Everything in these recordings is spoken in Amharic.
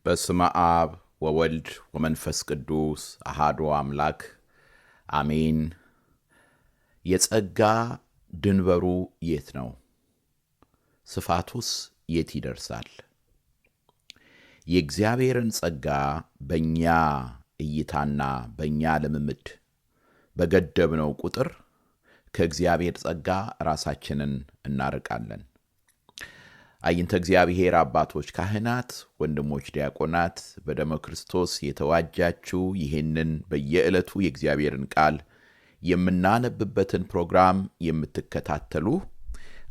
በስመ አብ ወወልድ ወመንፈስ ቅዱስ አሐዱ አምላክ አሜን። የጸጋ ድንበሩ የት ነው? ስፋቱስ የት ይደርሳል? የእግዚአብሔርን ጸጋ በእኛ እይታና በእኛ ልምምድ በገደብነው ቁጥር ከእግዚአብሔር ጸጋ ራሳችንን እናርቃለን። አይንተ እግዚአብሔር አባቶች ካህናት፣ ወንድሞች ዲያቆናት፣ በደመ ክርስቶስ የተዋጃችሁ ይህንን በየዕለቱ የእግዚአብሔርን ቃል የምናነብበትን ፕሮግራም የምትከታተሉ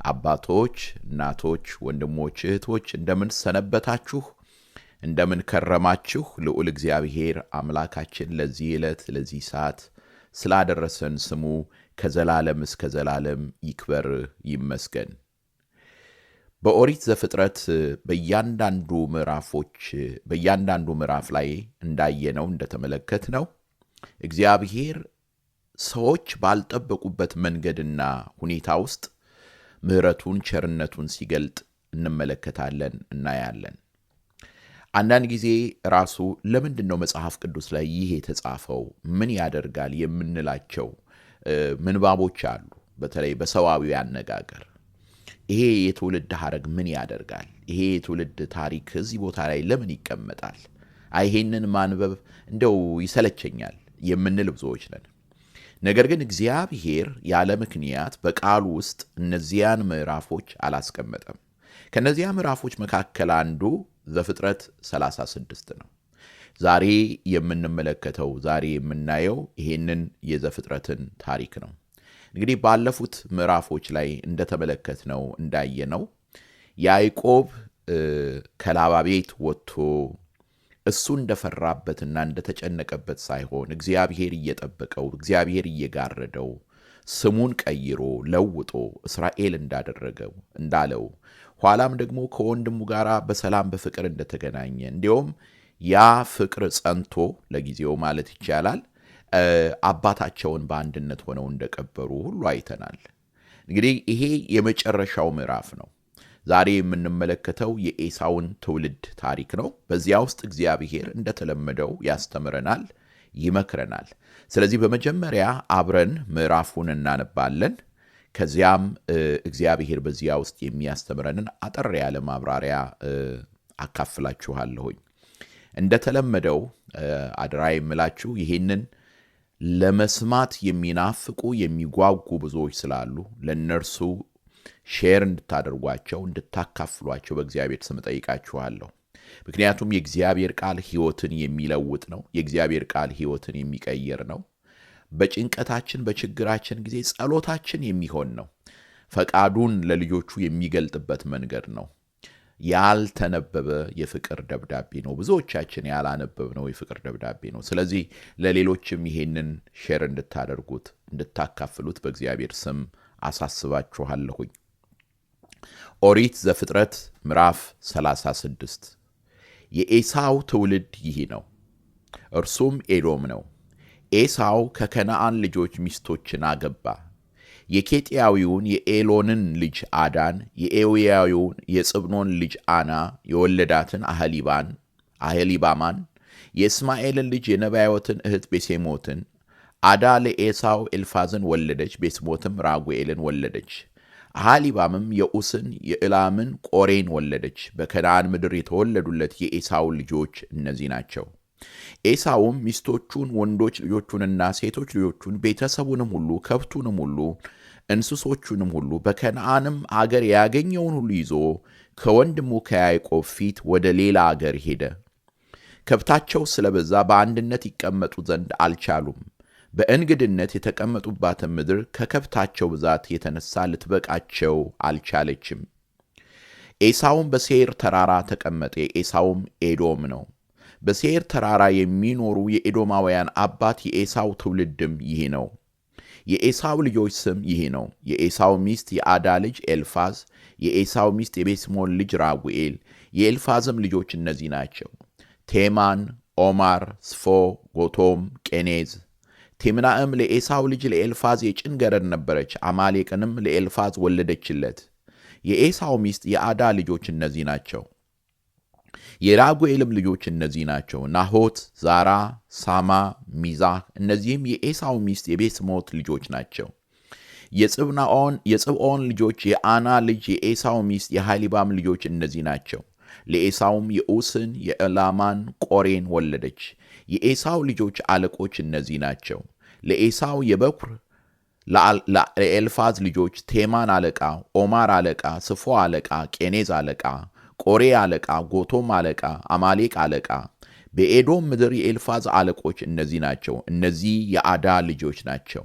አባቶች፣ እናቶች፣ ወንድሞች፣ እህቶች እንደምን ሰነበታችሁ? እንደምን ከረማችሁ? ልዑል እግዚአብሔር አምላካችን ለዚህ ዕለት ለዚህ ሰዓት ስላደረሰን ስሙ ከዘላለም እስከ ዘላለም ይክበር ይመስገን። በኦሪት ዘፍጥረት በእያንዳንዱ ምዕራፍ ላይ እንዳየነው እንደተመለከትነው እግዚአብሔር ሰዎች ባልጠበቁበት መንገድና ሁኔታ ውስጥ ምሕረቱን ቸርነቱን ሲገልጥ እንመለከታለን እናያለን። አንዳንድ ጊዜ ራሱ ለምንድነው መጽሐፍ ቅዱስ ላይ ይሄ የተጻፈው ምን ያደርጋል የምንላቸው ምንባቦች አሉ። በተለይ በሰዋዊ አነጋገር ይሄ የትውልድ ሐረግ ምን ያደርጋል? ይሄ የትውልድ ታሪክ እዚህ ቦታ ላይ ለምን ይቀመጣል? ይሄንን ማንበብ እንደው ይሰለቸኛል የምንል ብዙዎች ነን። ነገር ግን እግዚአብሔር ያለ ምክንያት በቃሉ ውስጥ እነዚያን ምዕራፎች አላስቀመጠም። ከነዚያ ምዕራፎች መካከል አንዱ ዘፍጥረት 36 ነው። ዛሬ የምንመለከተው ዛሬ የምናየው ይሄንን የዘፍጥረትን ታሪክ ነው። እንግዲህ ባለፉት ምዕራፎች ላይ እንደተመለከትነው እንዳየነው ያዕቆብ ከላባ ቤት ወጥቶ እሱ እንደፈራበትና እንደተጨነቀበት ሳይሆን እግዚአብሔር እየጠበቀው እግዚአብሔር እየጋረደው ስሙን ቀይሮ ለውጦ እስራኤል እንዳለው ኋላም ደግሞ ከወንድሙ ጋር በሰላም በፍቅር እንደተገናኘ እንዲሁም ያ ፍቅር ጸንቶ ለጊዜው ማለት ይቻላል አባታቸውን በአንድነት ሆነው እንደቀበሩ ሁሉ አይተናል። እንግዲህ ይሄ የመጨረሻው ምዕራፍ ነው። ዛሬ የምንመለከተው የኤሳውን ትውልድ ታሪክ ነው። በዚያ ውስጥ እግዚአብሔር እንደተለመደው ያስተምረናል፣ ይመክረናል። ስለዚህ በመጀመሪያ አብረን ምዕራፉን እናነባለን። ከዚያም እግዚአብሔር በዚያ ውስጥ የሚያስተምረንን አጠር ያለ ማብራሪያ አካፍላችኋለሁኝ። እንደተለመደው አደራ የምላችሁ ይህንን ለመስማት የሚናፍቁ የሚጓጉ ብዙዎች ስላሉ ለነርሱ ሼር እንድታደርጓቸው እንድታካፍሏቸው በእግዚአብሔር ስም ጠይቃችኋለሁ። ምክንያቱም የእግዚአብሔር ቃል ሕይወትን የሚለውጥ ነው። የእግዚአብሔር ቃል ሕይወትን የሚቀይር ነው። በጭንቀታችን በችግራችን ጊዜ ጸሎታችን የሚሆን ነው። ፈቃዱን ለልጆቹ የሚገልጥበት መንገድ ነው። ያልተነበበ የፍቅር ደብዳቤ ነው። ብዙዎቻችን ያላነበብነው የፍቅር ደብዳቤ ነው። ስለዚህ ለሌሎችም ይሄንን ሼር እንድታደርጉት እንድታካፍሉት በእግዚአብሔር ስም አሳስባችኋለሁኝ። ኦሪት ዘፍጥረት ምዕራፍ 36 የኤሳው ትውልድ ይህ ነው። እርሱም ኤዶም ነው። ኤሳው ከከነዓን ልጆች ሚስቶችን አገባ። የኬጢያዊውን የኤሎንን ልጅ አዳን፣ የኤዊያዊውን የጽብኖን ልጅ አና የወለዳትን አህሊባማን፣ የእስማኤልን ልጅ የነባዮትን እህት ቤሴሞትን። አዳ ለኤሳው ኤልፋዝን ወለደች፣ ቤስሞትም ራጉኤልን ወለደች። አህሊባምም የኡስን የዕላምን ቆሬን ወለደች። በከነዓን ምድር የተወለዱለት የኤሳው ልጆች እነዚህ ናቸው። ኤሳውም ሚስቶቹን ወንዶች ልጆቹንና ሴቶች ልጆቹን ቤተሰቡንም ሁሉ ከብቱንም ሁሉ እንስሶቹንም ሁሉ በከነዓንም አገር ያገኘውን ሁሉ ይዞ ከወንድሙ ከያዕቆብ ፊት ወደ ሌላ አገር ሄደ። ከብታቸው ስለበዛ በአንድነት ይቀመጡ ዘንድ አልቻሉም። በእንግድነት የተቀመጡባትን ምድር ከከብታቸው ብዛት የተነሳ ልትበቃቸው አልቻለችም። ኤሳውም በሴይር ተራራ ተቀመጠ። ኤሳውም ኤዶም ነው። በሴይር ተራራ የሚኖሩ የኤዶማውያን አባት የኤሳው ትውልድም ይህ ነው። የኤሳው ልጆች ስም ይህ ነው። የኤሳው ሚስት የአዳ ልጅ ኤልፋዝ፣ የኤሳው ሚስት የቤስሞን ልጅ ራጉኤል። የኤልፋዝም ልጆች እነዚህ ናቸው፦ ቴማን፣ ኦማር፣ ስፎ፣ ጎቶም፣ ቄኔዝ። ቴምናዕም ለኤሳው ልጅ ለኤልፋዝ የጭን ገረድ ነበረች። አማሌቅንም ለኤልፋዝ ወለደችለት። የኤሳው ሚስት የአዳ ልጆች እነዚህ ናቸው፦ የራጉኤልም ልጆች እነዚህ ናቸው፣ ናሆት፣ ዛራ፣ ሳማ፣ ሚዛህ። እነዚህም የኤሳው ሚስት የቤስሞት ልጆች ናቸው። የጽብዖን ልጆች የአና ልጅ የኤሳው ሚስት የሃሊባም ልጆች እነዚህ ናቸው። ለኤሳውም የኡስን፣ የዕላማን፣ ቆሬን ወለደች። የኤሳው ልጆች አለቆች እነዚህ ናቸው። ለኤሳው የበኩር ለኤልፋዝ ልጆች ቴማን አለቃ፣ ኦማር አለቃ፣ ስፎ አለቃ፣ ቄኔዝ አለቃ፣ ቆሬ አለቃ፣ ጎቶም አለቃ፣ አማሌቅ አለቃ። በኤዶም ምድር የኤልፋዝ አለቆች እነዚህ ናቸው። እነዚህ የአዳ ልጆች ናቸው።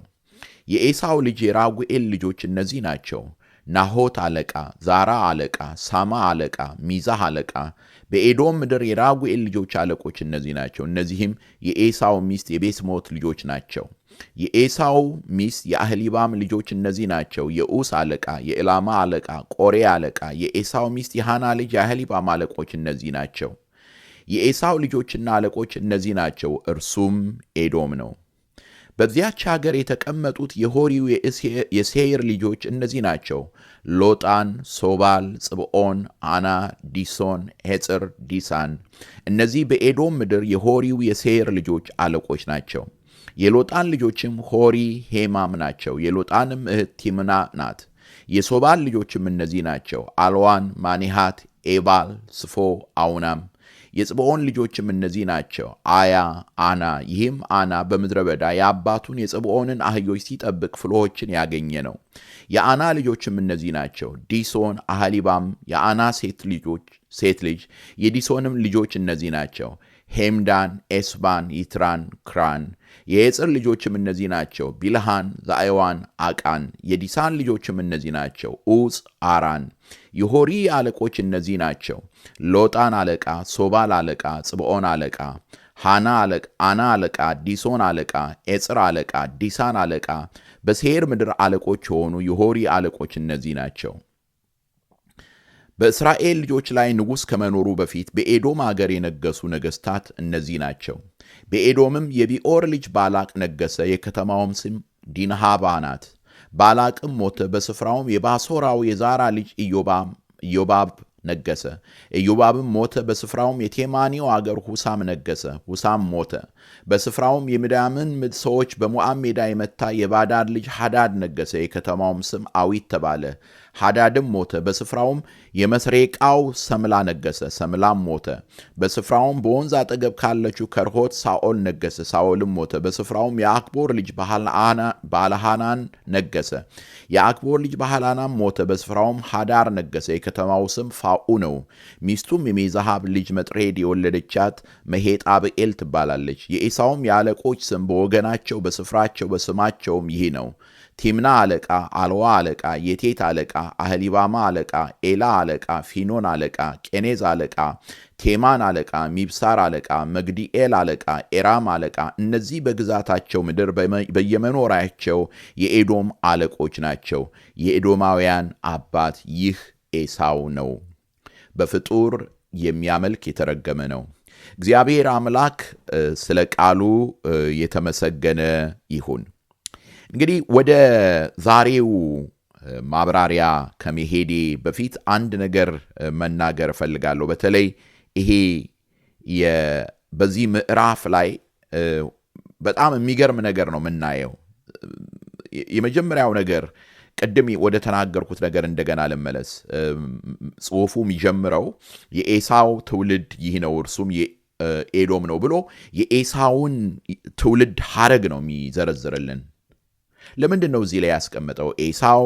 የኤሳው ልጅ የራጉኤል ልጆች እነዚህ ናቸው። ናሆት አለቃ፣ ዛራ አለቃ፣ ሳማ አለቃ፣ ሚዛህ አለቃ። በኤዶም ምድር የራጉኤል ልጆች አለቆች እነዚህ ናቸው። እነዚህም የኤሳው ሚስት የቤስሞት ልጆች ናቸው። የኤሳው ሚስት የአህሊባም ልጆች እነዚህ ናቸው። የኡስ አለቃ፣ የዕላማ አለቃ፣ ቆሬ አለቃ። የኤሳው ሚስት የሃና ልጅ የአህሊባም አለቆች እነዚህ ናቸው። የኤሳው ልጆችና አለቆች እነዚህ ናቸው። እርሱም ኤዶም ነው። በዚያች ሀገር የተቀመጡት የሆሪው የሴይር ልጆች እነዚህ ናቸው። ሎጣን፣ ሶባል፣ ጽብዖን፣ አና፣ ዲሶን፣ ሄጽር፣ ዲሳን። እነዚህ በኤዶም ምድር የሆሪው የሴይር ልጆች አለቆች ናቸው። የሎጣን ልጆችም ሆሪ፣ ሄማም ናቸው። የሎጣንም እህት ቲምና ናት። የሶባል ልጆችም እነዚህ ናቸው። አልዋን፣ ማኒሃት፣ ኤባል፣ ስፎ፣ አውናም። የጽብዖን ልጆችም እነዚህ ናቸው። አያ፣ አና። ይህም አና በምድረ በዳ የአባቱን የጽብዖንን አህዮች ሲጠብቅ ፍሎዎችን ያገኘ ነው። የአና ልጆችም እነዚህ ናቸው። ዲሶን፣ አህሊባም። የአና ሴት ልጅ የዲሶንም ልጆች እነዚህ ናቸው። ሄምዳን፣ ኤስባን፣ ይትራን፣ ክራን። የኤጽር ልጆችም እነዚህ ናቸው። ቢልሃን፣ ዛኤዋን፣ አቃን። የዲሳን ልጆችም እነዚህ ናቸው። ኡጽ፣ አራን። የሆሪ አለቆች እነዚህ ናቸው። ሎጣን አለቃ፣ ሶባል አለቃ፣ ጽብዖን አለቃ፣ አና አለቃ፣ ዲሶን አለቃ፣ ኤጽር አለቃ፣ ዲሳን አለቃ። በሴር ምድር አለቆች የሆኑ የሆሪ አለቆች እነዚህ ናቸው። በእስራኤል ልጆች ላይ ንጉሥ ከመኖሩ በፊት በኤዶም አገር የነገሱ ነገሥታት እነዚህ ናቸው። በኤዶምም የቢኦር ልጅ ባላቅ ነገሰ። የከተማውም ስም ዲንሃባ ናት። ባላቅም ሞተ። በስፍራውም የባሶራው የዛራ ልጅ ኢዮባብ ነገሰ። ኢዮባብም ሞተ። በስፍራውም የቴማኒው አገር ሁሳም ነገሰ። ሁሳም ሞተ። በስፍራውም የምዳምን ሰዎች በሞዓብ ሜዳ የመታ የባዳድ ልጅ ሃዳድ ነገሰ። የከተማውም ስም አዊት ተባለ። ሃዳድም ሞተ። በስፍራውም የመስሬቃው ሰምላ ነገሰ። ሰምላም ሞተ። በስፍራውም በወንዝ አጠገብ ካለችው ከርሆት ሳኦል ነገሰ። ሳኦልም ሞተ። በስፍራውም የአክቦር ልጅ ባልሃናን ነገሰ። የአክቦር ልጅ ባልሃናም ሞተ። በስፍራውም ሃዳር ነገሰ። የከተማው ስም ፋኡ ነው። ሚስቱም የሜዛሃብ ልጅ መጥሬድ የወለደቻት መሄጣብኤል ትባላለች። የኤሳውም የአለቆች ስም በወገናቸው በስፍራቸው በስማቸውም ይህ ነው። ቲምና አለቃ፣ አልዋ አለቃ፣ የቴት አለቃ፣ አህሊባማ አለቃ፣ ኤላ አለቃ፣ ፊኖን አለቃ፣ ቄኔዝ አለቃ፣ ቴማን አለቃ፣ ሚብሳር አለቃ፣ መግዲኤል አለቃ፣ ኤራም አለቃ። እነዚህ በግዛታቸው ምድር በየመኖሪያቸው የኤዶም አለቆች ናቸው። የኤዶማውያን አባት ይህ ኤሳው ነው። በፍጡር የሚያመልክ የተረገመ ነው። እግዚአብሔር አምላክ ስለ ቃሉ የተመሰገነ ይሁን። እንግዲህ ወደ ዛሬው ማብራሪያ ከመሄዴ በፊት አንድ ነገር መናገር እፈልጋለሁ። በተለይ ይሄ በዚህ ምዕራፍ ላይ በጣም የሚገርም ነገር ነው የምናየው። የመጀመሪያው ነገር ቅድም ወደ ተናገርኩት ነገር እንደገና ልመለስ። ጽሑፉ የሚጀምረው የኤሳው ትውልድ ይህ ነው እርሱም ኤዶም ነው ብሎ የኤሳውን ትውልድ ሐረግ ነው የሚዘረዝርልን። ለምንድን ነው እዚህ ላይ ያስቀመጠው? ኤሳው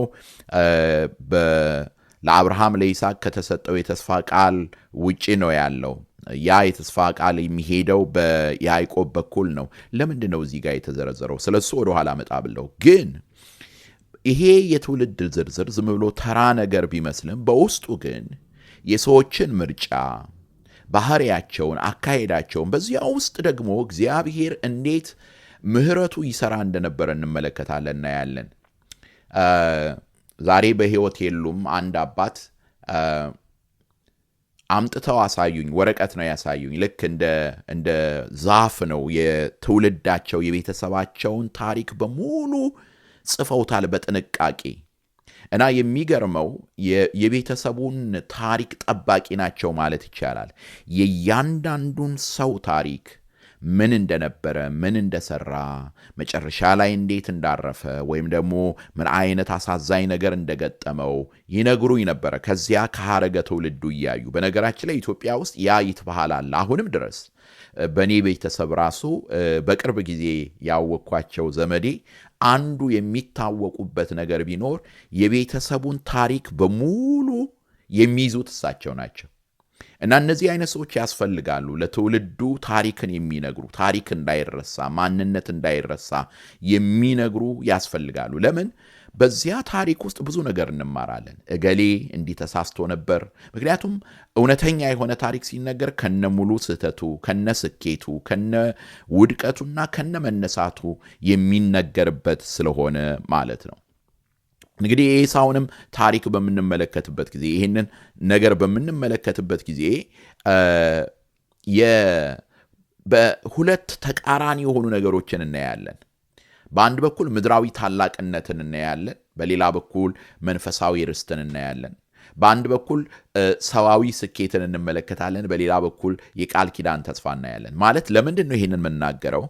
ለአብርሃም ለይስሐቅ ከተሰጠው የተስፋ ቃል ውጪ ነው ያለው። ያ የተስፋ ቃል የሚሄደው በያዕቆብ በኩል ነው። ለምንድን ነው እዚህ ጋር የተዘረዘረው? ስለሱ ወደ ኋላ መጣብለው። ግን ይሄ የትውልድ ዝርዝር ዝም ብሎ ተራ ነገር ቢመስልም በውስጡ ግን የሰዎችን ምርጫ፣ ባህሪያቸውን፣ አካሄዳቸውን በዚያ ውስጥ ደግሞ እግዚአብሔር እንዴት ምህረቱ ይሰራ እንደነበረ እንመለከታለን፣ እናያለን። ዛሬ በሕይወት የሉም። አንድ አባት አምጥተው አሳዩኝ። ወረቀት ነው ያሳዩኝ። ልክ እንደ ዛፍ ነው የትውልዳቸው የቤተሰባቸውን ታሪክ በሙሉ ጽፈውታል በጥንቃቄ እና የሚገርመው የቤተሰቡን ታሪክ ጠባቂ ናቸው ማለት ይቻላል። የእያንዳንዱን ሰው ታሪክ ምን እንደነበረ፣ ምን እንደሰራ፣ መጨረሻ ላይ እንዴት እንዳረፈ ወይም ደግሞ ምን አይነት አሳዛኝ ነገር እንደገጠመው ይነግሩኝ ነበረ ከዚያ ከሐረገ ትውልዱ እያዩ። በነገራችን ላይ ኢትዮጵያ ውስጥ ያ ባህል አለ አሁንም ድረስ። በእኔ ቤተሰብ ራሱ በቅርብ ጊዜ ያወቅኳቸው ዘመዴ አንዱ የሚታወቁበት ነገር ቢኖር የቤተሰቡን ታሪክ በሙሉ የሚይዙት እሳቸው ናቸው። እና እነዚህ አይነት ሰዎች ያስፈልጋሉ፣ ለትውልዱ ታሪክን የሚነግሩ፣ ታሪክ እንዳይረሳ፣ ማንነት እንዳይረሳ የሚነግሩ ያስፈልጋሉ። ለምን? በዚያ ታሪክ ውስጥ ብዙ ነገር እንማራለን። እገሌ እንዲህ ተሳስቶ ነበር። ምክንያቱም እውነተኛ የሆነ ታሪክ ሲነገር ከነ ሙሉ ስህተቱ፣ ከነ ስኬቱ፣ ከነ ውድቀቱና ከነ መነሳቱ የሚነገርበት ስለሆነ ማለት ነው። እንግዲህ የኤሳውንም ታሪክ በምንመለከትበት ጊዜ፣ ይህንን ነገር በምንመለከትበት ጊዜ በሁለት ተቃራኒ የሆኑ ነገሮችን እናያለን። በአንድ በኩል ምድራዊ ታላቅነትን እናያለን፣ በሌላ በኩል መንፈሳዊ ርስትን እናያለን። በአንድ በኩል ሰዋዊ ስኬትን እንመለከታለን፣ በሌላ በኩል የቃል ኪዳን ተስፋ እናያለን። ማለት ለምንድን ነው ይህንን የምናገረው?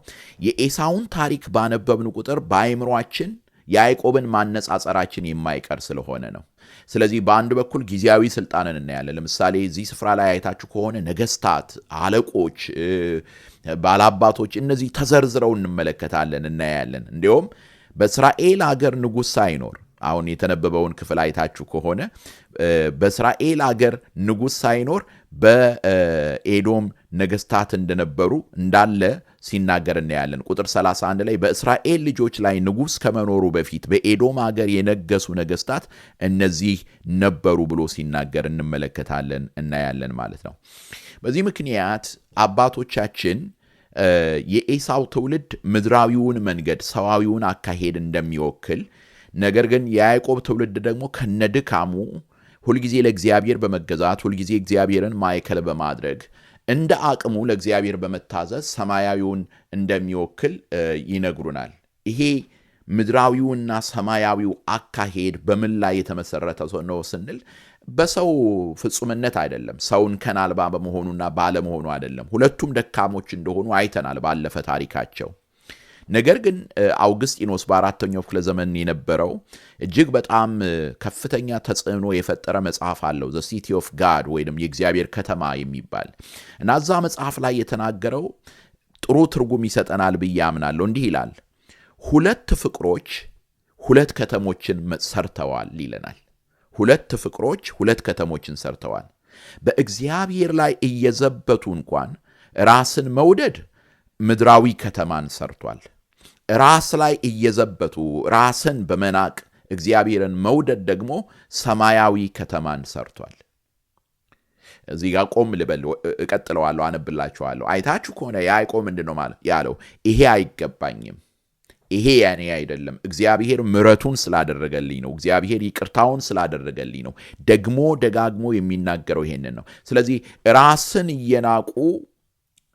የኤሳውን ታሪክ ባነበብን ቁጥር በአእምሯችን ያዕቆብን ማነጻጸራችን የማይቀር ስለሆነ ነው። ስለዚህ በአንድ በኩል ጊዜያዊ ስልጣንን እናያለን። ለምሳሌ እዚህ ስፍራ ላይ አይታችሁ ከሆነ ነገስታት፣ አለቆች፣ ባላባቶች እነዚህ ተዘርዝረው እንመለከታለን፣ እናያለን። እንዲሁም በእስራኤል አገር ንጉሥ ሳይኖር አሁን የተነበበውን ክፍል አይታችሁ ከሆነ በእስራኤል አገር ንጉሥ ሳይኖር በኤዶም ነገስታት እንደነበሩ እንዳለ ሲናገር እናያለን። ቁጥር 31 ላይ በእስራኤል ልጆች ላይ ንጉሥ ከመኖሩ በፊት በኤዶም አገር የነገሱ ነገስታት እነዚህ ነበሩ ብሎ ሲናገር እንመለከታለን፣ እናያለን ማለት ነው። በዚህ ምክንያት አባቶቻችን የኤሳው ትውልድ ምድራዊውን መንገድ፣ ሰዋዊውን አካሄድ እንደሚወክል፣ ነገር ግን የያዕቆብ ትውልድ ደግሞ ከነድካሙ ሁልጊዜ ለእግዚአብሔር በመገዛት ሁልጊዜ እግዚአብሔርን ማዕከል በማድረግ እንደ አቅሙ ለእግዚአብሔር በመታዘዝ ሰማያዊውን እንደሚወክል ይነግሩናል። ይሄ ምድራዊውና ሰማያዊው አካሄድ በምን ላይ የተመሰረተ ነው ስንል በሰው ፍጹምነት አይደለም፣ ሰውን ከናልባ በመሆኑና ባለመሆኑ አይደለም። ሁለቱም ደካሞች እንደሆኑ አይተናል ባለፈ ታሪካቸው። ነገር ግን አውግስጢኖስ በአራተኛው ክፍለ ዘመን የነበረው እጅግ በጣም ከፍተኛ ተጽዕኖ የፈጠረ መጽሐፍ አለው፣ ዘ ሲቲ ኦፍ ጋድ ወይም የእግዚአብሔር ከተማ የሚባል እና እዛ መጽሐፍ ላይ የተናገረው ጥሩ ትርጉም ይሰጠናል ብዬ አምናለሁ። እንዲህ ይላል፣ ሁለት ፍቅሮች ሁለት ከተሞችን ሰርተዋል ይለናል። ሁለት ፍቅሮች ሁለት ከተሞችን ሰርተዋል። በእግዚአብሔር ላይ እየዘበቱ እንኳን ራስን መውደድ ምድራዊ ከተማን ሰርቷል። ራስ ላይ እየዘበቱ ራስን በመናቅ እግዚአብሔርን መውደድ ደግሞ ሰማያዊ ከተማን ሰርቷል። እዚህ ጋር ቆም ልበል፣ እቀጥለዋለሁ፣ አነብላችኋለሁ። አይታችሁ ከሆነ ያዕቆብ ምንድነው ማለት ያለው? ይሄ አይገባኝም፣ ይሄ ያኔ አይደለም። እግዚአብሔር ምሕረቱን ስላደረገልኝ ነው። እግዚአብሔር ይቅርታውን ስላደረገልኝ ነው። ደግሞ ደጋግሞ የሚናገረው ይሄንን ነው። ስለዚህ ራስን እየናቁ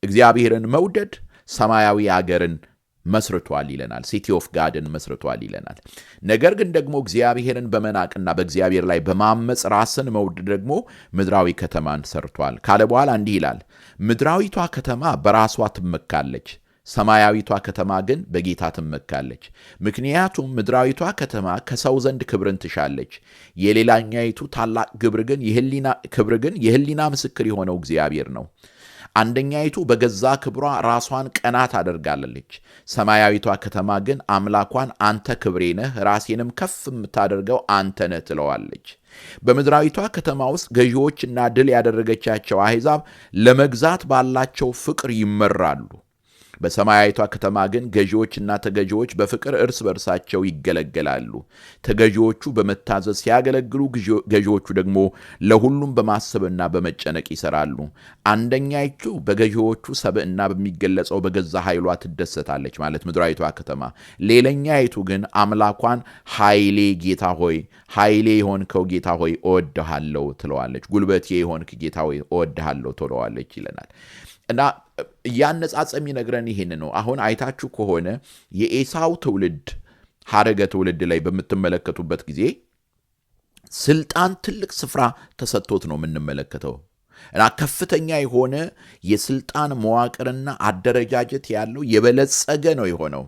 እግዚአብሔርን መውደድ ሰማያዊ አገርን መስርቷል ይለናል። ሲቲ ኦፍ ጋድን መስርቷል ይለናል። ነገር ግን ደግሞ እግዚአብሔርን በመናቅና በእግዚአብሔር ላይ በማመጽ ራስን መውደድ ደግሞ ምድራዊ ከተማን ሰርቷል ካለ በኋላ እንዲህ ይላል፣ ምድራዊቷ ከተማ በራሷ ትመካለች፣ ሰማያዊቷ ከተማ ግን በጌታ ትመካለች። ምክንያቱም ምድራዊቷ ከተማ ከሰው ዘንድ ክብርን ትሻለች፣ የሌላኛይቱ ታላቅ ክብር ግን የሕሊና ምስክር የሆነው እግዚአብሔር ነው። አንደኛይቱ በገዛ ክብሯ ራሷን ቀና ታደርጋለች፣ ሰማያዊቷ ከተማ ግን አምላኳን አንተ ክብሬ ነህ፣ ራሴንም ከፍ የምታደርገው አንተ ነህ ትለዋለች። በምድራዊቷ ከተማ ውስጥ ገዢዎችና ድል ያደረገቻቸው አሕዛብ ለመግዛት ባላቸው ፍቅር ይመራሉ። በሰማያዊቷ ከተማ ግን ገዢዎችና ተገዢዎች በፍቅር እርስ በርሳቸው ይገለገላሉ። ተገዢዎቹ በመታዘዝ ሲያገለግሉ፣ ገዢዎቹ ደግሞ ለሁሉም በማሰብና በመጨነቅ ይሰራሉ። አንደኛይቱ በገዢዎቹ ሰብዕና በሚገለጸው በገዛ ኃይሏ ትደሰታለች፣ ማለት ምድራዊቷ ከተማ። ሌላኛይቱ ግን አምላኳን ኃይሌ ጌታ ሆይ፣ ኃይሌ የሆንከው ጌታ ሆይ እወድሃለሁ ትለዋለች። ጉልበቴ የሆንክ ጌታ ሆይ እወድሃለሁ ትለዋለች ይለናል። እና እያነጻጸም ይነግረን ይሄን ነው። አሁን አይታችሁ ከሆነ የኤሳው ትውልድ ሐረገ ትውልድ ላይ በምትመለከቱበት ጊዜ ስልጣን ትልቅ ስፍራ ተሰጥቶት ነው የምንመለከተው እና ከፍተኛ የሆነ የስልጣን መዋቅርና አደረጃጀት ያለው የበለጸገ ነው የሆነው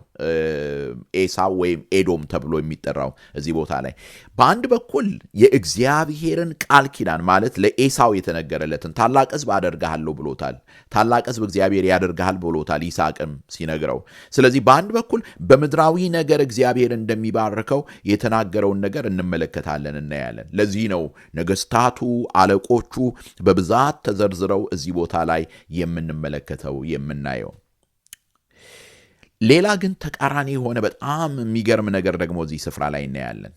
ኤሳው ወይም ኤዶም ተብሎ የሚጠራው እዚህ ቦታ ላይ በአንድ በኩል የእግዚአብሔርን ቃል ኪዳን ማለት ለኤሳው የተነገረለትን ታላቅ ሕዝብ አደርግሃለሁ ብሎታል። ታላቅ ሕዝብ እግዚአብሔር ያደርግሃል ብሎታል ይስሐቅም ሲነግረው። ስለዚህ በአንድ በኩል በምድራዊ ነገር እግዚአብሔር እንደሚባርከው የተናገረውን ነገር እንመለከታለን፣ እናያለን። ለዚህ ነው ነገስታቱ፣ አለቆቹ በብዛት ተዘርዝረው እዚህ ቦታ ላይ የምንመለከተው የምናየው። ሌላ ግን ተቃራኒ የሆነ በጣም የሚገርም ነገር ደግሞ እዚህ ስፍራ ላይ እናያለን።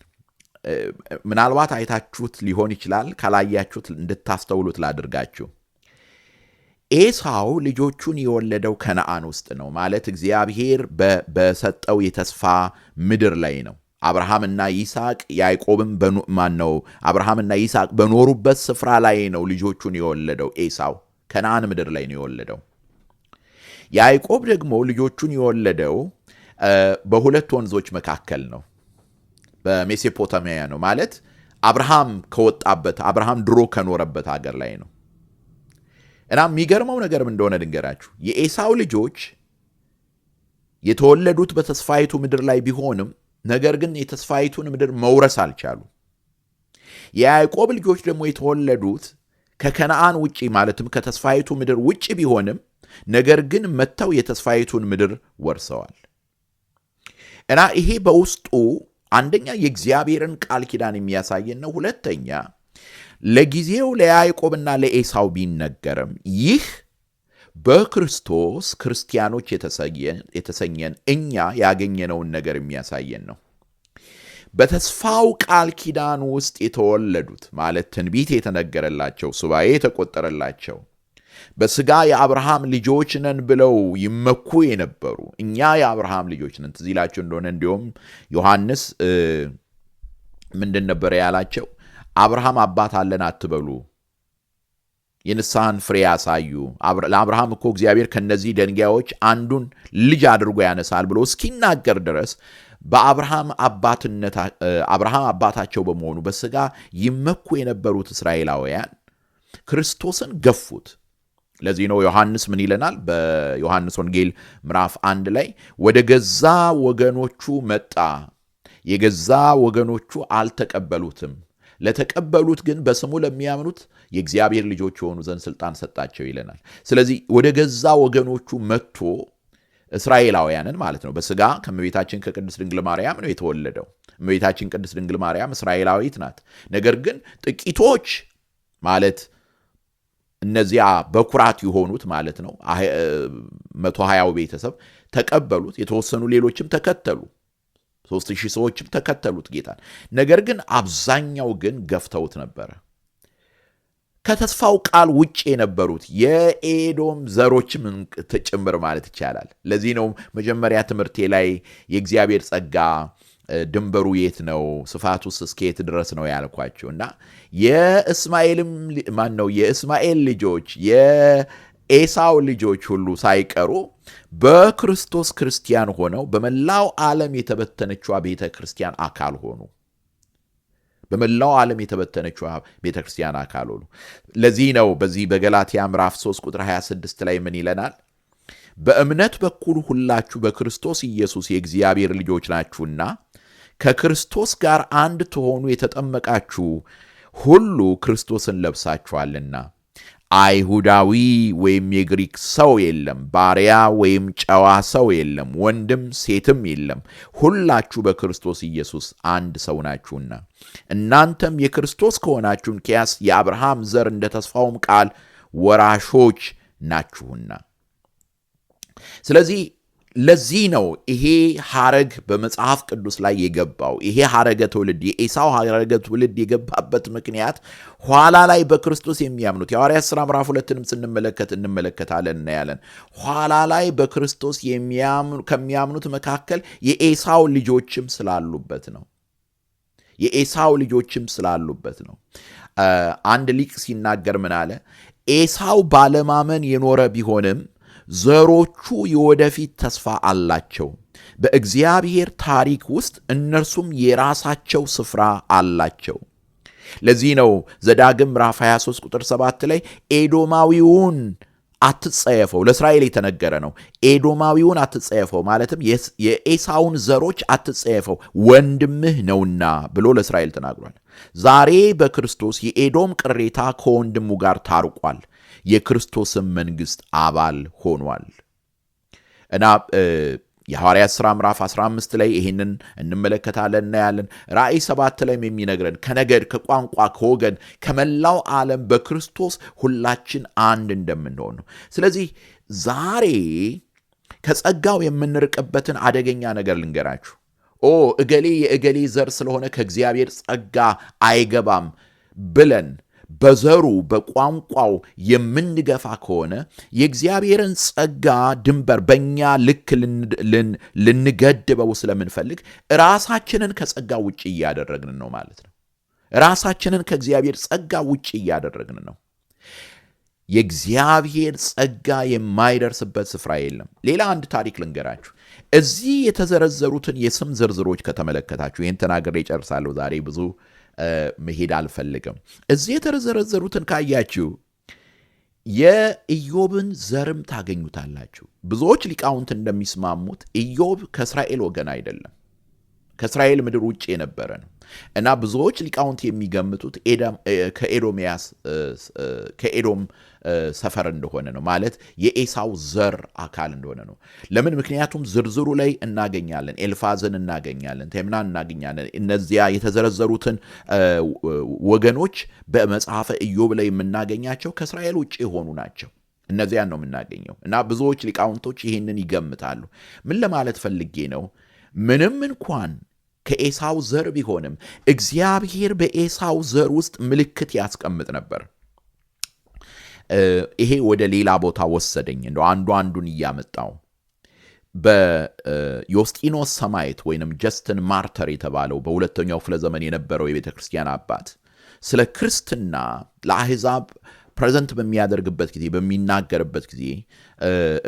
ምናልባት አይታችሁት ሊሆን ይችላል፣ ካላያችሁት እንድታስተውሉት ላድርጋችሁ። ኤሳው ልጆቹን የወለደው ከነዓን ውስጥ ነው። ማለት እግዚአብሔር በሰጠው የተስፋ ምድር ላይ ነው። አብርሃምና ይስሐቅ ያዕቆብም አብርሃምና ይስሐቅ በኖሩበት ስፍራ ላይ ነው ልጆቹን የወለደው። ኤሳው ከነዓን ምድር ላይ ነው የወለደው። ያዕቆብ ደግሞ ልጆቹን የወለደው በሁለት ወንዞች መካከል ነው፣ በሜሶፖታሚያ ነው። ማለት አብርሃም ከወጣበት አብርሃም ድሮ ከኖረበት ሀገር ላይ ነው። እና የሚገርመው ነገርም እንደሆነ ድንገራችሁ የኤሳው ልጆች የተወለዱት በተስፋይቱ ምድር ላይ ቢሆንም ነገር ግን የተስፋይቱን ምድር መውረስ አልቻሉ። የያዕቆብ ልጆች ደግሞ የተወለዱት ከከነዓን ውጪ ማለትም ከተስፋይቱ ምድር ውጪ ቢሆንም ነገር ግን መጥተው የተስፋይቱን ምድር ወርሰዋል። እና ይሄ በውስጡ አንደኛ የእግዚአብሔርን ቃል ኪዳን የሚያሳየን ነው። ሁለተኛ ለጊዜው ለያዕቆብና ለኤሳው ቢነገርም ይህ በክርስቶስ ክርስቲያኖች የተሰኘን እኛ ያገኘነውን ነገር የሚያሳየን ነው። በተስፋው ቃል ኪዳን ውስጥ የተወለዱት ማለት ትንቢት የተነገረላቸው፣ ሱባኤ የተቆጠረላቸው፣ በሥጋ የአብርሃም ልጆች ነን ብለው ይመኩ የነበሩ እኛ የአብርሃም ልጆች ነን። ትዝ ይላችሁ እንደሆነ እንዲሁም ዮሐንስ ምንድን ነበረ ያላቸው? አብርሃም አባት አለን አትበሉ፣ የንስሐን ፍሬ ያሳዩ። ለአብርሃም እኮ እግዚአብሔር ከነዚህ ድንጋዮች አንዱን ልጅ አድርጎ ያነሳል ብሎ እስኪናገር ድረስ በአብርሃም አባታቸው በመሆኑ በሥጋ ይመኩ የነበሩት እስራኤላውያን ክርስቶስን ገፉት። ለዚህ ነው ዮሐንስ ምን ይለናል? በዮሐንስ ወንጌል ምዕራፍ 1 ላይ ወደ ገዛ ወገኖቹ መጣ፣ የገዛ ወገኖቹ አልተቀበሉትም፣ ለተቀበሉት ግን በስሙ ለሚያምኑት የእግዚአብሔር ልጆች የሆኑ ዘንድ ስልጣን ሰጣቸው ይለናል። ስለዚህ ወደ ገዛ ወገኖቹ መጥቶ እስራኤላውያንን ማለት ነው። በሥጋ ከእመቤታችን ከቅድስት ድንግል ማርያም ነው የተወለደው። እመቤታችን ቅድስት ድንግል ማርያም እስራኤላዊት ናት። ነገር ግን ጥቂቶች ማለት እነዚያ በኩራት የሆኑት ማለት ነው 120 ቤተሰብ ተቀበሉት። የተወሰኑ ሌሎችም ተከተሉ። 3000 ሰዎችም ተከተሉት ጌታን። ነገር ግን አብዛኛው ግን ገፍተውት ነበረ። ከተስፋው ቃል ውጭ የነበሩት የኤዶም ዘሮችም ጭምር ማለት ይቻላል። ለዚህ ነው መጀመሪያ ትምህርቴ ላይ የእግዚአብሔር ጸጋ ድንበሩ የት ነው፣ ስፋቱስ እስከ የት ድረስ ነው ያልኳቸው እና የእስማኤል ልጆች የኤሳው ልጆች ሁሉ ሳይቀሩ በክርስቶስ ክርስቲያን ሆነው በመላው ዓለም የተበተነችዋ ቤተ ክርስቲያን አካል ሆኑ። በመላው ዓለም የተበተነችዋ ቤተ ክርስቲያን አካል ሆኑ። ለዚህ ነው በዚህ በገላትያ ምዕራፍ 3 ቁጥር 26 ላይ ምን ይለናል? በእምነት በኩል ሁላችሁ በክርስቶስ ኢየሱስ የእግዚአብሔር ልጆች ናችሁና ከክርስቶስ ጋር አንድ ትሆኑ የተጠመቃችሁ ሁሉ ክርስቶስን ለብሳችኋልና። አይሁዳዊ ወይም የግሪክ ሰው የለም፣ ባሪያ ወይም ጨዋ ሰው የለም፣ ወንድም ሴትም የለም፣ ሁላችሁ በክርስቶስ ኢየሱስ አንድ ሰው ናችሁና። እናንተም የክርስቶስ ከሆናችሁ እንኪያስ የአብርሃም ዘር እንደ ተስፋውም ቃል ወራሾች ናችሁና። ስለዚህ ለዚህ ነው ይሄ ሐረግ በመጽሐፍ ቅዱስ ላይ የገባው። ይሄ ሐረገ ትውልድ የኤሳው ሐረገ ትውልድ የገባበት ምክንያት ኋላ ላይ በክርስቶስ የሚያምኑት የሐዋርያት ሥራ ምዕራፍ 2ንም እንመለከታለን እናያለን። ኋላ ላይ በክርስቶስ ከሚያምኑት መካከል የኤሳው ልጆችም ስላሉበት ነው። አንድ ሊቅ ሲናገር ምን አለ? ኤሳው ባለማመን የኖረ ቢሆንም ዘሮቹ የወደፊት ተስፋ አላቸው። በእግዚአብሔር ታሪክ ውስጥ እነርሱም የራሳቸው ስፍራ አላቸው። ለዚህ ነው ዘዳግም ምዕራፍ 23 ቁጥር 7 ላይ ኤዶማዊውን አትጸየፈው፣ ለእስራኤል የተነገረ ነው። ኤዶማዊውን አትጸየፈው ማለትም የኤሳውን ዘሮች አትጸየፈው ወንድምህ ነውና ብሎ ለእስራኤል ተናግሯል። ዛሬ በክርስቶስ የኤዶም ቅሬታ ከወንድሙ ጋር ታርቋል፣ የክርስቶስም መንግሥት አባል ሆኗል። እና የሐዋርያት ሥራ ምዕራፍ 15 ላይ ይህንን እንመለከታለን እናያለን። ራእይ 7 ላይም የሚነግረን ከነገድ፣ ከቋንቋ፣ ከወገን፣ ከመላው ዓለም በክርስቶስ ሁላችን አንድ እንደምንሆን ነው። ስለዚህ ዛሬ ከጸጋው የምንርቅበትን አደገኛ ነገር ልንገራችሁ። እገሌ የእገሌ ዘር ስለሆነ ከእግዚአብሔር ጸጋ አይገባም ብለን በዘሩ በቋንቋው የምንገፋ ከሆነ የእግዚአብሔርን ጸጋ ድንበር በእኛ ልክ ልንገድበው ስለምንፈልግ ራሳችንን ከጸጋ ውጭ እያደረግን ነው ማለት ነው። ራሳችንን ከእግዚአብሔር ጸጋ ውጭ እያደረግን ነው። የእግዚአብሔር ጸጋ የማይደርስበት ስፍራ የለም። ሌላ አንድ ታሪክ ልንገራችሁ። እዚህ የተዘረዘሩትን የስም ዝርዝሮች ከተመለከታችሁ፣ ይህን ተናግሬ እጨርሳለሁ። ዛሬ ብዙ መሄድ አልፈልግም። እዚህ የተዘረዘሩትን ካያችሁ የኢዮብን ዘርም ታገኙታላችሁ። ብዙዎች ሊቃውንት እንደሚስማሙት ኢዮብ ከእስራኤል ወገን አይደለም፣ ከእስራኤል ምድር ውጭ የነበረ ነው እና ብዙዎች ሊቃውንት የሚገምቱት ከኤዶም ሰፈር እንደሆነ ነው። ማለት የኤሳው ዘር አካል እንደሆነ ነው። ለምን? ምክንያቱም ዝርዝሩ ላይ እናገኛለን፣ ኤልፋዝን እናገኛለን፣ ቴምናን እናገኛለን። እነዚያ የተዘረዘሩትን ወገኖች በመጽሐፈ ኢዮብ ላይ የምናገኛቸው ከእስራኤል ውጭ የሆኑ ናቸው። እነዚያን ነው የምናገኘው እና ብዙዎች ሊቃውንቶች ይህንን ይገምታሉ። ምን ለማለት ፈልጌ ነው? ምንም እንኳን ከኤሳው ዘር ቢሆንም እግዚአብሔር በኤሳው ዘር ውስጥ ምልክት ያስቀምጥ ነበር። ይሄ ወደ ሌላ ቦታ ወሰደኝ። እንደው አንዱን እያመጣው በዮስጢኖስ ሰማዕት ወይንም ጀስትን ማርተር የተባለው በሁለተኛው ክፍለ ዘመን የነበረው የቤተ ክርስቲያን አባት ስለ ክርስትና ለአሕዛብ ፕሬዘንት በሚያደርግበት ጊዜ፣ በሚናገርበት ጊዜ፣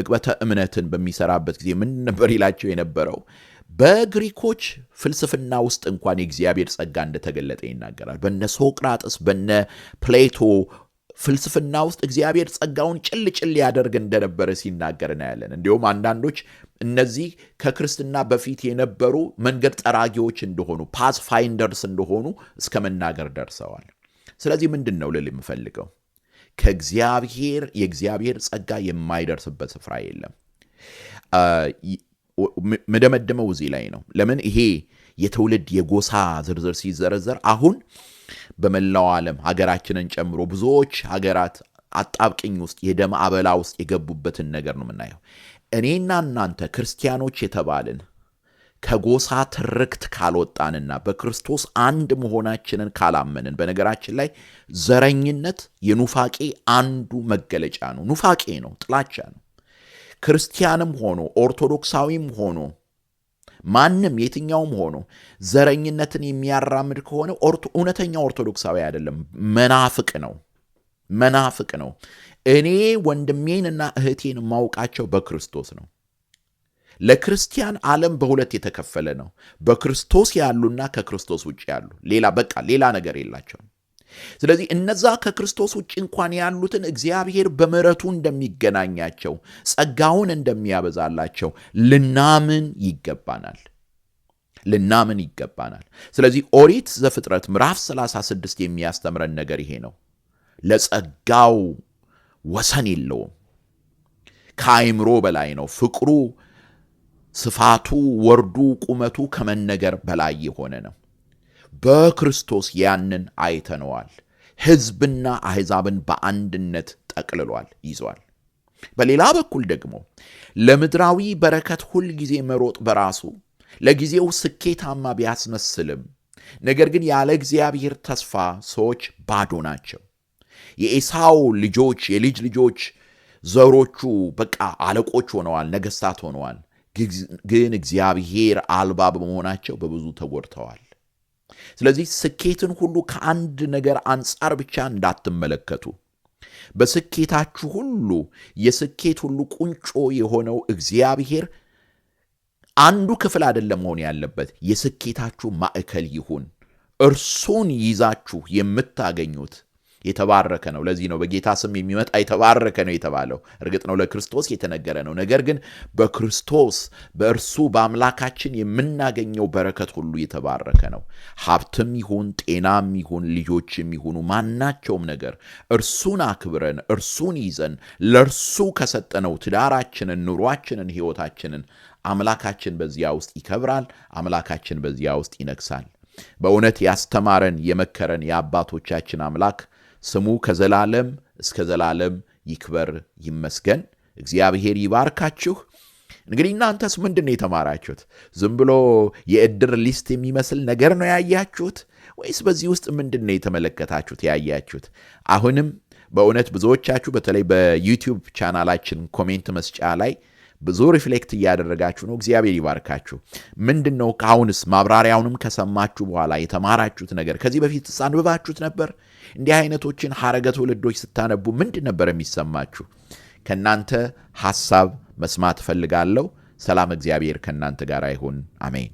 ዕቅበተ እምነትን በሚሰራበት ጊዜ ምን ነበር ይላቸው የነበረው? በግሪኮች ፍልስፍና ውስጥ እንኳን የእግዚአብሔር ጸጋ እንደተገለጠ ይናገራል። በነ ሶቅራጥስ በነ ፕሌቶ ፍልስፍና ውስጥ እግዚአብሔር ጸጋውን ጭል ያደርግ እንደነበረ ሲናገር እናያለን። እንዲሁም አንዳንዶች እነዚህ ከክርስትና በፊት የነበሩ መንገድ ጠራጊዎች እንደሆኑ፣ ፓስ ፋይንደርስ እንደሆኑ እስከ መናገር ደርሰዋል። ስለዚህ ምንድን ነው ልል የምፈልገው? የእግዚአብሔር ጸጋ የማይደርስበት ስፍራ የለም። መደመደመው እዚህ ላይ ነው። ለምን? ይሄ የትውልድ የጎሳ ዝርዝር ሲዘረዘር አሁን በመላው ዓለም ሀገራችንን ጨምሮ ብዙዎች ሀገራት አጣብቅኝ ውስጥ የደም አበላ ውስጥ የገቡበትን ነገር ነው የምናየው። እኔና እናንተ ክርስቲያኖች የተባልን ከጎሳ ትርክት ካልወጣንና በክርስቶስ አንድ መሆናችንን ካላመንን፣ በነገራችን ላይ ዘረኝነት የኑፋቄ አንዱ መገለጫ ነው። ኑፋቄ ነው፣ ጥላቻ ነው። ክርስቲያንም ሆኖ ኦርቶዶክሳዊም ሆኖ ማንም የትኛውም ሆኖ ዘረኝነትን የሚያራምድ ከሆነ እውነተኛ ኦርቶዶክሳዊ አይደለም፣ መናፍቅ ነው። እኔ ወንድሜንና እህቴን ማውቃቸው በክርስቶስ ነው። ለክርስቲያን ዓለም በሁለት የተከፈለ ነው። በክርስቶስ ያሉና ከክርስቶስ ውጭ ያሉ፣ ሌላ ነገር የላቸውም። ስለዚህ እነዛ ከክርስቶስ ውጭ እንኳን ያሉትን እግዚአብሔር በምሕረቱ እንደሚገናኛቸው፣ ጸጋውን እንደሚያበዛላቸው ልናምን ይገባናል። ስለዚህ ኦሪት ዘፍጥረት ምዕራፍ 36 የሚያስተምረን ነገር ይሄ ነው። ለጸጋው ወሰን የለውም። ከአእምሮ በላይ ነው። ፍቅሩ፣ ስፋቱ፣ ወርዱ፣ ቁመቱ ከመነገር በላይ የሆነ ነው። በክርስቶስ ያንን አይተነዋል። ሕዝብና አሕዛብን በአንድነት ጠቅልሏል፣ ይዟል። በሌላ በኩል ደግሞ ለምድራዊ በረከት ሁል ጊዜ መሮጥ በራሱ ለጊዜው ስኬታማ ቢያስመስልም፣ ነገር ግን ያለ እግዚአብሔር ተስፋ ሰዎች ባዶ ናቸው። የኤሳው ልጆች፣ የልጅ ልጆች ዘሮቹ በቃ አለቆች ሆነዋል፣ ነገሥታት ሆነዋል። ግን እግዚአብሔር አልባ በመሆናቸው በብዙ ተጎድተዋል። ስለዚህ ስኬትን ሁሉ ከአንድ ነገር አንጻር ብቻ እንዳትመለከቱ። በስኬታችሁ ሁሉ የስኬት ሁሉ ቁንጮ የሆነው እግዚአብሔር አንዱ ክፍል አይደለም መሆን ያለበት፣ የስኬታችሁ ማዕከል ይሁን። እርሱን ይዛችሁ የምታገኙት የተባረከ ነው። ለዚህ ነው በጌታ ስም የሚመጣ የተባረከ ነው የተባለው። እርግጥ ነው ለክርስቶስ የተነገረ ነው። ነገር ግን በክርስቶስ በእርሱ በአምላካችን የምናገኘው በረከት ሁሉ የተባረከ ነው። ሀብትም ይሁን ጤናም ይሁን ልጆችም ይሁኑ ማናቸውም ነገር እርሱን አክብረን እርሱን ይዘን ለእርሱ ከሰጠነው ትዳራችንን፣ ኑሯችንን፣ ሕይወታችንን አምላካችን በዚያ ውስጥ ይከብራል። አምላካችን በዚያ ውስጥ ይነግሳል። በእውነት ያስተማረን የመከረን የአባቶቻችን አምላክ ስሙ ከዘላለም እስከ ዘላለም ይክበር ይመስገን። እግዚአብሔር ይባርካችሁ። እንግዲህ እናንተስ ምንድን የተማራችሁት? ዝም ብሎ የእድር ሊስት የሚመስል ነገር ነው ያያችሁት ወይስ በዚህ ውስጥ ምንድን የተመለከታችሁት ያያችሁት? አሁንም በእውነት ብዙዎቻችሁ በተለይ በዩቲዩብ ቻናላችን ኮሜንት መስጫ ላይ ብዙ ሪፍሌክት እያደረጋችሁ ነው። እግዚአብሔር ይባርካችሁ። ምንድነው አሁንስ ማብራሪያውንም ከሰማችሁ በኋላ የተማራችሁት ነገር? ከዚህ በፊት አንብባችሁት ነበር? እንዲህ አይነቶችን ሐረገ ትውልዶች ስታነቡ ምንድን ነበር የሚሰማችሁ? ከናንተ ሐሳብ መስማት ፈልጋለሁ። ሰላም እግዚአብሔር ከናንተ ጋር ይሁን። አሜን።